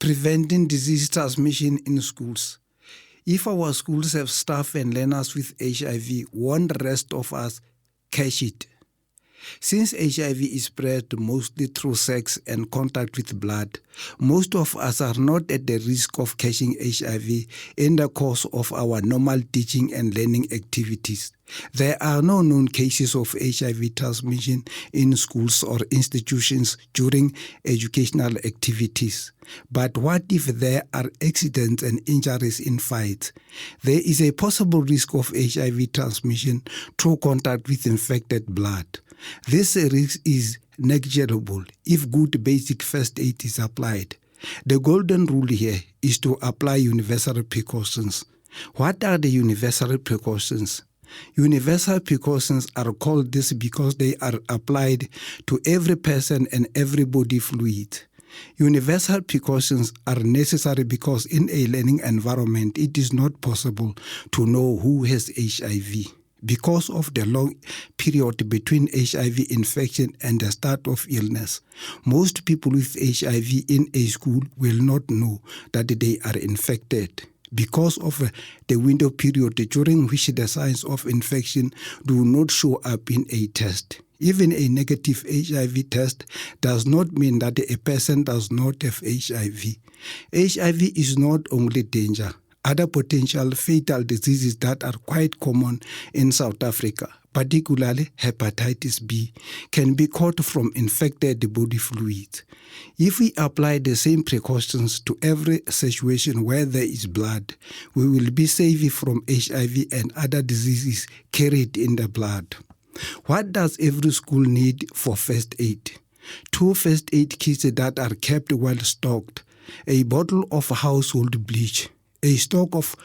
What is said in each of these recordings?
Preventing disease transmission in schools. If our schools have staff and learners with HIV, won't the rest of us catch it? Since HIV is spread mostly through sex and contact with blood, most of us are not at the risk of catching HIV in the course of our normal teaching and learning activities. There are no known cases of HIV transmission in schools or institutions during educational activities. But what if there are accidents and injuries in fights? There is a possible risk of HIV transmission through contact with infected blood. This risk is negligible if good basic first aid is applied. The golden rule here is to apply universal precautions. What are the universal precautions? Universal precautions are called this because they are applied to every person and every body fluid. Universal precautions are necessary because in a learning environment it is not possible to know who has HIV. Because of the long period between HIV infection and the start of illness, most people with HIV in a school will not know that they are infected. Because of the window period during which the signs of infection do not show up in a test. Even a negative HIV test does not mean that a person does not have HIV. HIV is not only danger. Other potential fatal diseases that are quite common in South Africa, particularly hepatitis B, can be caught from infected body fluids. If we apply the same precautions to every situation where there is blood, we will be safe from HIV and other diseases carried in the blood. What does every school need for first aid? 2 first aid kits that are kept well stocked, a bottle of household bleach, a stock of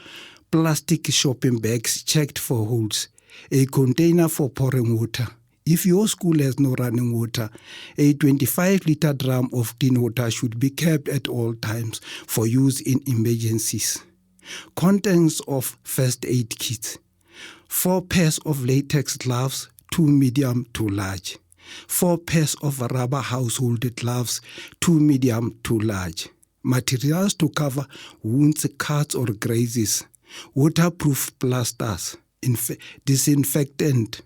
plastic shopping bags checked for holes, a container for pouring water. If your school has no running water, a 25-liter drum of clean water should be kept at all times for use in emergencies. Contents of first aid kits: 4 pairs of latex gloves, 2 medium to large. 4 pairs of rubber household gloves, 2 medium to large. Materials to cover wounds, cuts or grazes, waterproof plasters, disinfectant,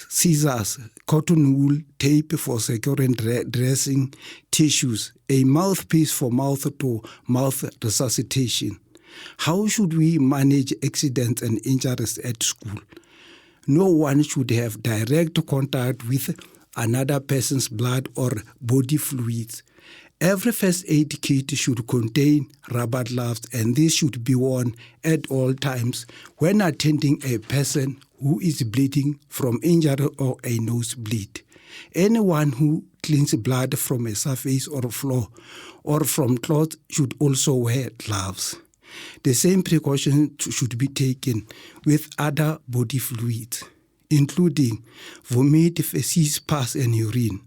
scissors, cotton wool, tape for securing dressing, tissues, a mouthpiece for mouth-to-mouth resuscitation. How should we manage accidents and injuries at school? No one should have direct contact with another person's blood or body fluids. Every first aid kit should contain rubber gloves, and these should be worn at all times when attending a person who is bleeding from injury or a nosebleed. Anyone who cleans blood from a surface or floor or from cloth should also wear gloves. The same precaution should be taken with other body fluids, including vomit, feces, pus, and urine.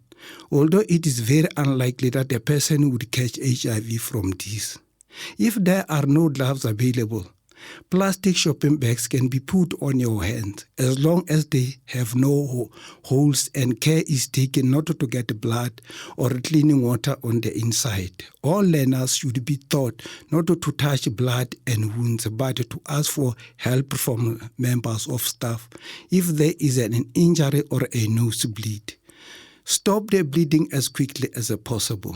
Although it is very unlikely that a person would catch HIV from this. If there are no gloves available, plastic shopping bags can be put on your hands as long as they have no holes and care is taken not to get blood or cleaning water on the inside. All learners should be taught not to touch blood and wounds, but to ask for help from members of staff if there is an injury or a nosebleed. Stop the bleeding as quickly as possible.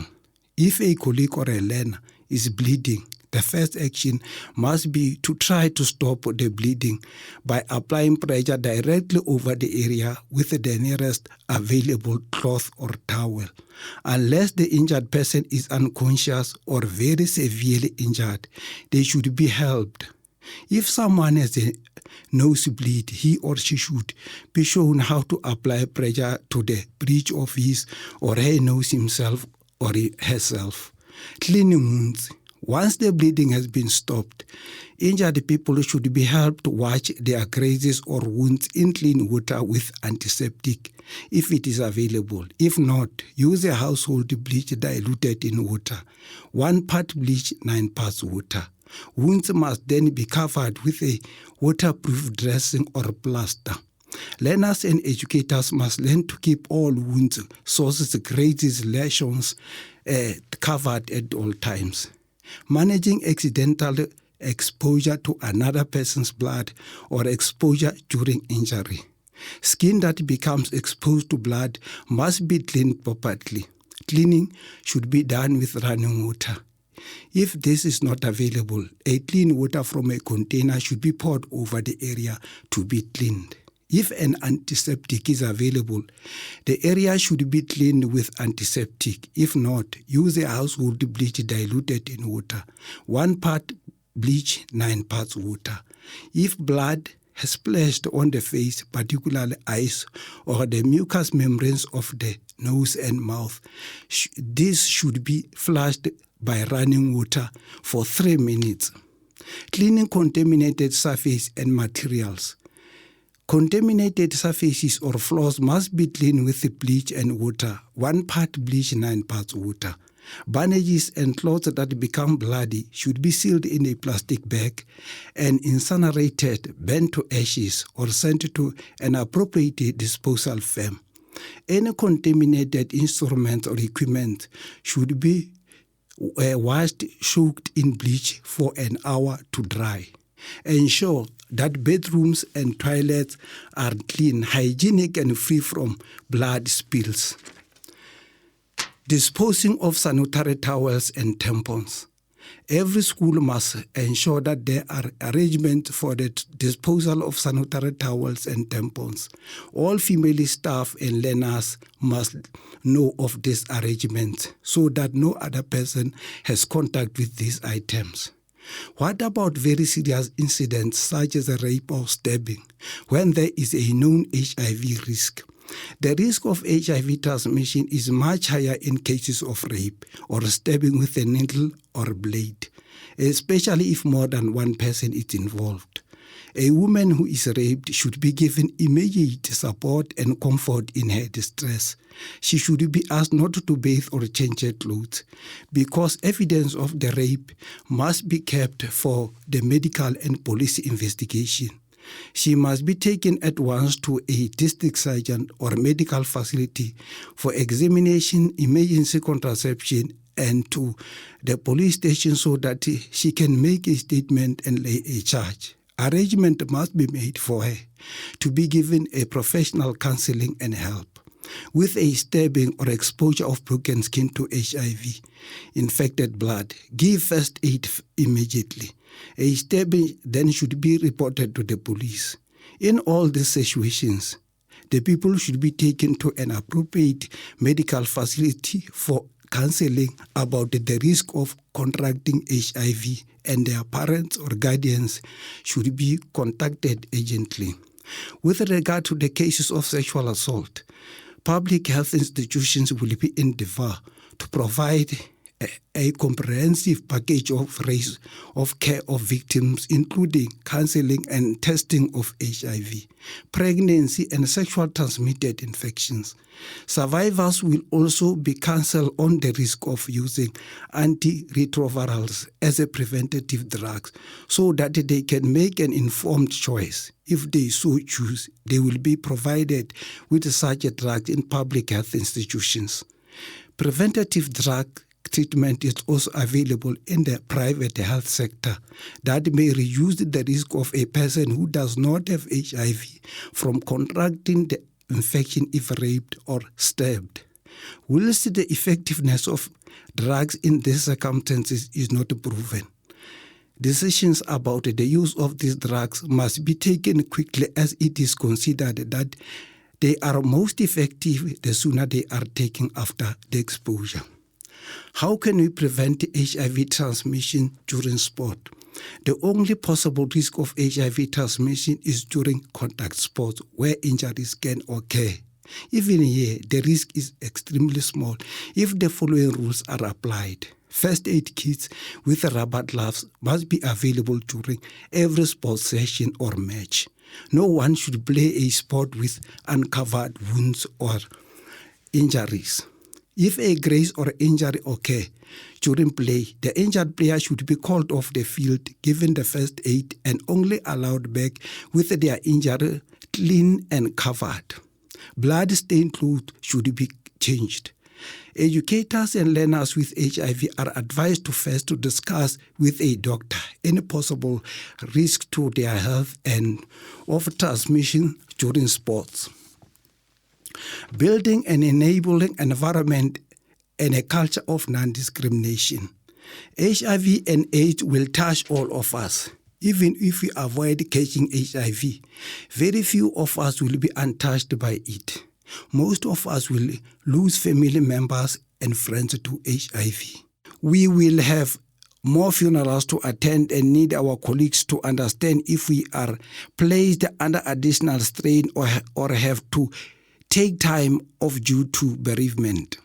If a colleague or a learner is bleeding, the first action must be to try to stop the bleeding by applying pressure directly over the area with the nearest available cloth or towel. Unless the injured person is unconscious or very severely injured, they should be helped. If someone has a nosebleed, he or she should be shown how to apply pressure to the bridge of his or her nose himself or herself. Cleaning wounds. Once the bleeding has been stopped, injured people should be helped wash their grazes or wounds in clean water with antiseptic if it is available. If not, use a household bleach diluted in water. 1 part bleach, 9 parts water. Wounds must then be covered with a waterproof dressing or plaster. Learners and educators must learn to keep all wounds, sources, grazes, lesions, covered at all times. Managing accidental exposure to another person's blood or exposure during injury. Skin that becomes exposed to blood must be cleaned properly. Cleaning should be done with running water. If this is not available, a clean water from a container should be poured over the area to be cleaned. If an antiseptic is available, the area should be cleaned with antiseptic. If not, use a household bleach diluted in water. 1 part bleach, 9 parts water. If blood has splashed on the face, particularly eyes, or the mucous membranes of the nose and mouth, this should be flushed by running water for 3 minutes. Cleaning contaminated surface and materials. Contaminated surfaces or floors must be cleaned with bleach and water. 1 part bleach, 9 parts water. Bandages and clothes that become bloody should be sealed in a plastic bag and incinerated, burnt to ashes, or sent to an appropriate disposal firm. Any contaminated instruments or equipment should be washed, soaked in bleach for an hour to dry. Ensure that bedrooms and toilets are clean, hygienic, and free from blood spills. Disposing of sanitary towels and tampons. Every school must ensure that there are arrangements for the disposal of sanitary towels and tampons. All female staff and learners must know of this arrangement so that no other person has contact with these items. What about very serious incidents such as a rape or stabbing, when there is a known HIV risk? The risk of HIV transmission is much higher in cases of rape or stabbing with a needle or blade, especially if more than one person is involved. A woman who is raped should be given immediate support and comfort in her distress. She should be asked not to bathe or change her clothes, because evidence of the rape must be kept for the medical and police investigation. She must be taken at once to a district surgeon or medical facility for examination, emergency contraception, and to the police station so that she can make a statement and lay a charge. Arrangement must be made for her to be given a professional counseling and help. With a stabbing or exposure of broken skin to HIV infected blood, give first aid immediately. A stabbing then should be reported to the police. In all these situations, the people should be taken to an appropriate medical facility for counseling about the risk of contracting HIV, and their parents or guardians should be contacted urgently. With regard to the cases of sexual assault, public health institutions will be endeavor to provide a comprehensive package of care of victims, including counseling and testing of HIV, pregnancy, and sexual transmitted infections. Survivors will also be counseled on the risk of using antiretrovirals as a preventative drug so that they can make an informed choice. If they so choose, they will be provided with such a drug in public health institutions. Preventative drug treatment is also available in the private health sector that may reduce the risk of a person who does not have HIV from contracting the infection if raped or stabbed. Whilst the effectiveness of drugs in these circumstances is not proven, decisions about the use of these drugs must be taken quickly, as it is considered that they are most effective the sooner they are taken after the exposure. How can we prevent HIV transmission during sport? The only possible risk of HIV transmission is during contact sports where injuries can occur. Even here, the risk is extremely small if the following rules are applied. First aid kits with rubber gloves must be available during every sports session or match. No one should play a sport with uncovered wounds or injuries. If a graze or injury occur during play, the injured player should be called off the field, given the first aid, and only allowed back with their injury clean and covered. Blood-stained clothes should be changed. Educators and learners with HIV are advised to first to discuss with a doctor any possible risk to their health and of transmission during sports. Building an enabling environment and a culture of non-discrimination. HIV and AIDS will touch all of us. Even if we avoid catching HIV, very few of us will be untouched by it. Most of us will lose family members and friends to HIV. We will have more funerals to attend and need our colleagues to understand if we are placed under additional strain or have to take time off due to bereavement.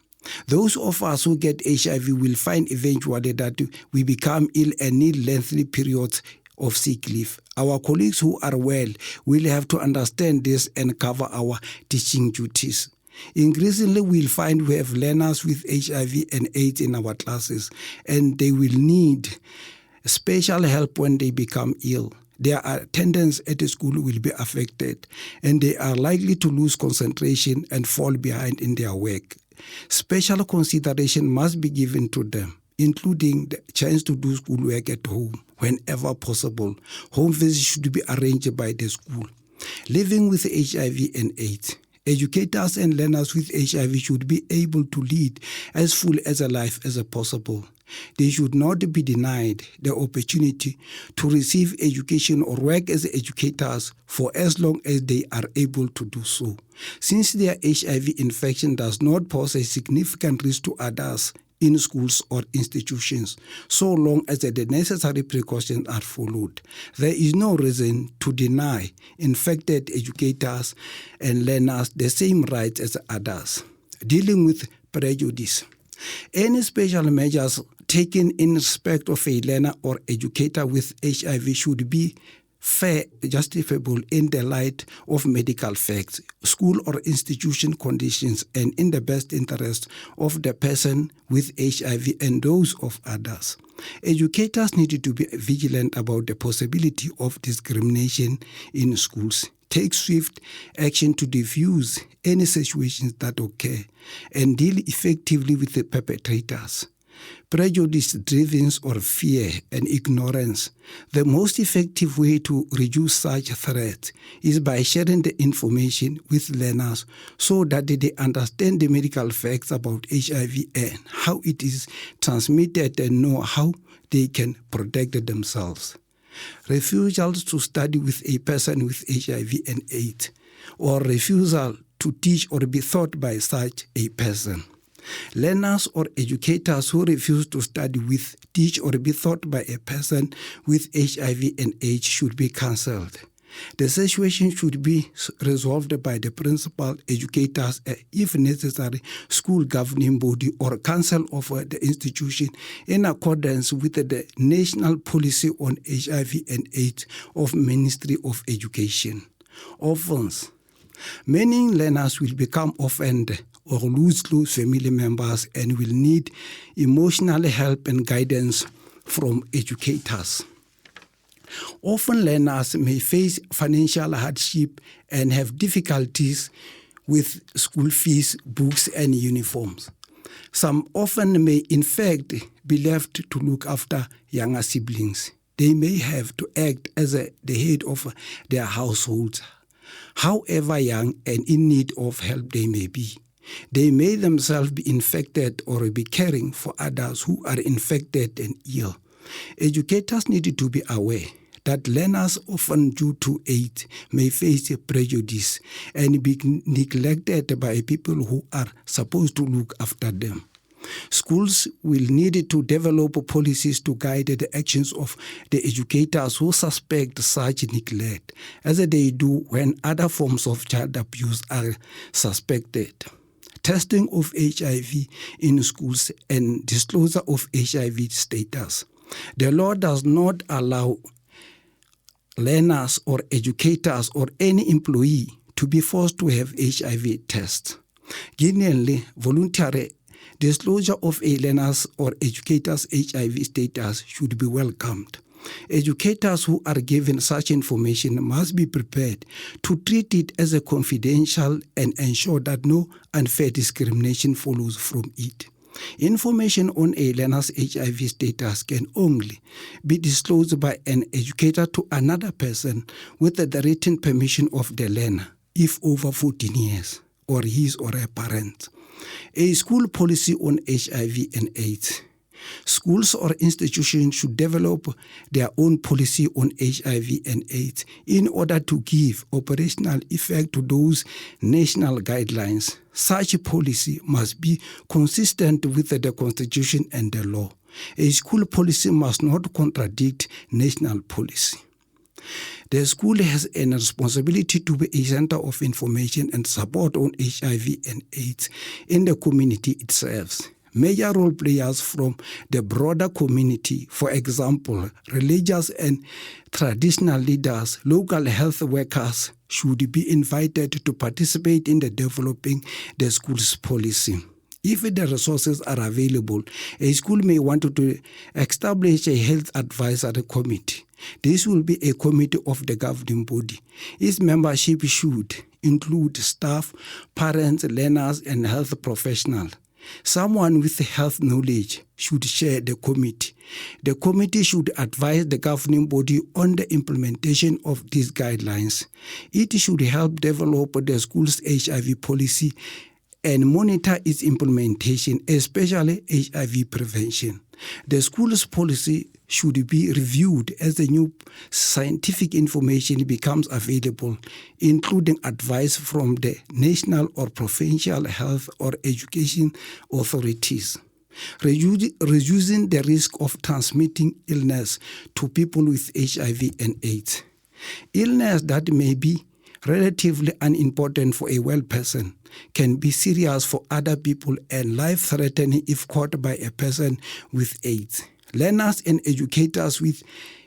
Those of us who get HIV will find eventually that we become ill and need lengthy periods of sick leave. Our colleagues who are well will have to understand this and cover our teaching duties. Increasingly, we'll find we have learners with HIV and AIDS in our classes, and they will need special help when they become ill. Their attendance at the school will be affected, and they are likely to lose concentration and fall behind in their work. Special consideration must be given to them, including the chance to do schoolwork at home whenever possible. Home visits should be arranged by the school. Living with HIV and AIDS. Educators and learners with HIV should be able to lead as full as a life as possible. They should not be denied the opportunity to receive education or work as educators for as long as they are able to do so. Since their HIV infection does not pose a significant risk to others in schools or institutions, so long as the necessary precautions are followed, there is no reason to deny infected educators and learners the same rights as others. Dealing with prejudice. Any special measures taken in respect of a learner or educator with HIV should be fair, justifiable in the light of medical facts, school or institution conditions, and in the best interest of the person with HIV and those of others. Educators need to be vigilant about the possibility of discrimination in schools. Take swift action to diffuse any situations that occur and deal effectively with the perpetrators. Prejudice-driven or fear and ignorance. The most effective way to reduce such threats is by sharing the information with learners so that they understand the medical facts about HIV and how it is transmitted and know how they can protect themselves. Refusals to study with a person with HIV and AIDS, or refusal to teach or be taught by such a person. Learners or educators who refuse to study with, teach, or be taught by a person with HIV and AIDS should be cancelled. The situation should be resolved by the principal, educators, if necessary, school governing body or council of the institution in accordance with the national policy on HIV and AIDS of Ministry of Education. Offense. Many learners will become offended or lose close family members and will need emotional help and guidance from educators. Often learners may face financial hardship and have difficulties with school fees, books, and uniforms. Some often may in fact be left to look after younger siblings. They may have to act as the head of their households, however young and in need of help they may be. They may themselves be infected or be caring for others who are infected and ill. Educators need to be aware that learners often due to AIDS may face prejudice and be neglected by people who are supposed to look after them. Schools will need to develop policies to guide the actions of the educators who suspect such neglect, as they do when other forms of child abuse are suspected. Testing of HIV in schools and disclosure of HIV status. The law does not allow learners or educators or any employee to be forced to have HIV tests. Genuinely, voluntary disclosure of a learner's or educator's HIV status should be welcomed. Educators who are given such information must be prepared to treat it as a confidential and ensure that no unfair discrimination follows from it. Information on a learner's HIV status can only be disclosed by an educator to another person with the written permission of the learner, if over 14 years, or his or her parents. A school policy on HIV and AIDS. Schools or institutions should develop their own policy on HIV and AIDS in order to give operational effect to those national guidelines. Such policy must be consistent with the Constitution and the law. A school policy must not contradict national policy. The school has a responsibility to be a center of information and support on HIV and AIDS in the community itself. Major role players from the broader community, for example, religious and traditional leaders, local health workers, should be invited to participate in the developing the school's policy. If the resources are available, a school may want to establish a health advisory committee. This will be a committee of the governing body. Its membership should include staff, parents, learners, and health professionals. Someone with health knowledge should chair the committee. The committee should advise the governing body on the implementation of these guidelines. It should help develop the school's HIV policy and monitor its implementation, especially HIV prevention. The school's policy should be reviewed as the new scientific information becomes available, including advice from the national or provincial health or education authorities. Reducing the risk of transmitting illness to people with HIV and AIDS. Illness that may be relatively unimportant for a well person can be serious for other people and life-threatening if caught by a person with AIDS. Learners and educators with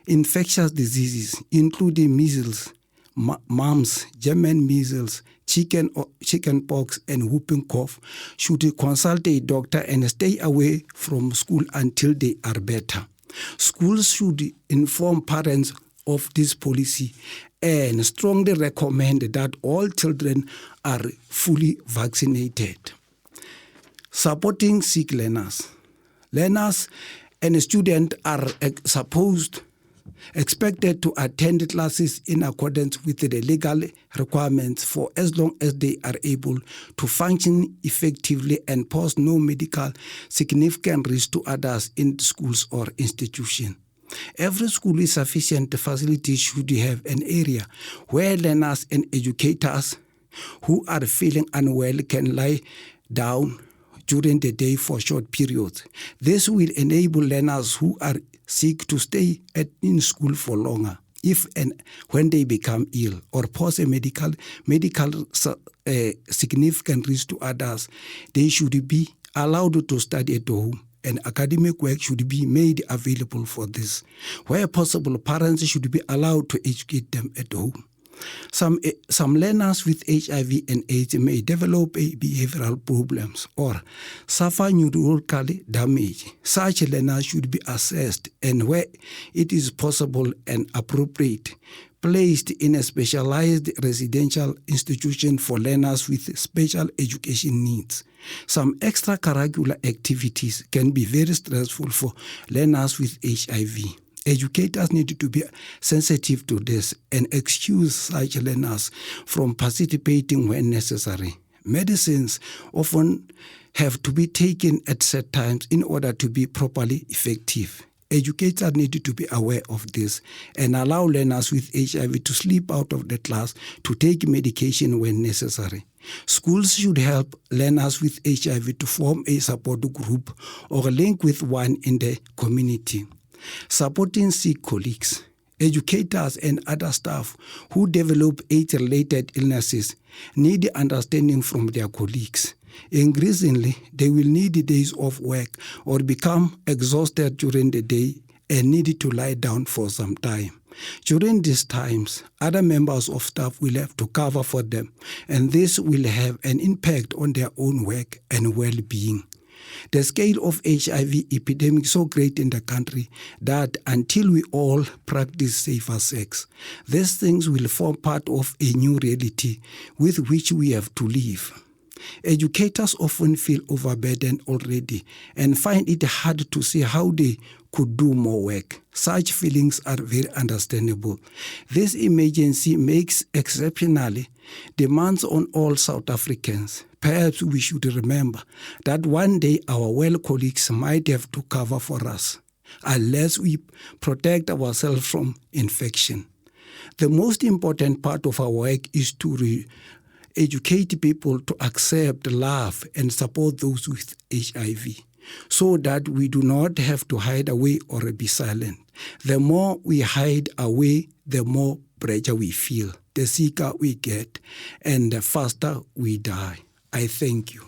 infectious diseases, including measles, mumps, German measles, chickenpox, and whooping cough, should consult a doctor and stay away from school until they are better. Schools should inform parents of this policy and strongly recommend that all children are fully vaccinated. Supporting sick learners. Learners and students are expected to attend classes in accordance with the legal requirements for as long as they are able to function effectively and pose no medical significant risk to others in schools or institutions. Every school with sufficient facilities should have an area where learners and educators who are feeling unwell can lie down during the day for short periods. This will enable learners who are sick to stay in school for longer if and when they become ill or pose a medical significant risk to others. They should be allowed to study at home, and academic work should be made available for this. Where possible, parents should be allowed to educate them at home. Some learners with HIV and AIDS may develop behavioral problems or suffer neurological damage. Such learners should be assessed and, where it is possible and appropriate, placed in a specialized residential institution for learners with special education needs. Some extracurricular activities can be very stressful for learners with HIV. Educators need to be sensitive to this and excuse such learners from participating when necessary. Medicines often have to be taken at set times in order to be properly effective. Educators need to be aware of this and allow learners with HIV to slip out of the class to take medication when necessary. Schools should help learners with HIV to form a support group or link with one in the community. Supporting sick colleagues. Educators and other staff who develop AIDS-related illnesses need understanding from their colleagues. Increasingly, they will need days off work or become exhausted during the day and need to lie down for some time. During these times, other members of staff will have to cover for them, and this will have an impact on their own work and well-being. The scale of HIV epidemic is so great in the country that until we all practice safer sex, these things will form part of a new reality with which we have to live. Educators often feel overburdened already and find it hard to see how they could do more work. Such feelings are very understandable. This emergency makes exceptionally demands on all South Africans. Perhaps we should remember that one day our well colleagues might have to cover for us, unless we protect ourselves from infection. The most important part of our work is to educate people to accept, love, and support those with HIV, so that we do not have to hide away or be silent. The more we hide away, the more pressure we feel, the sicker we get, and the faster we die. I thank you.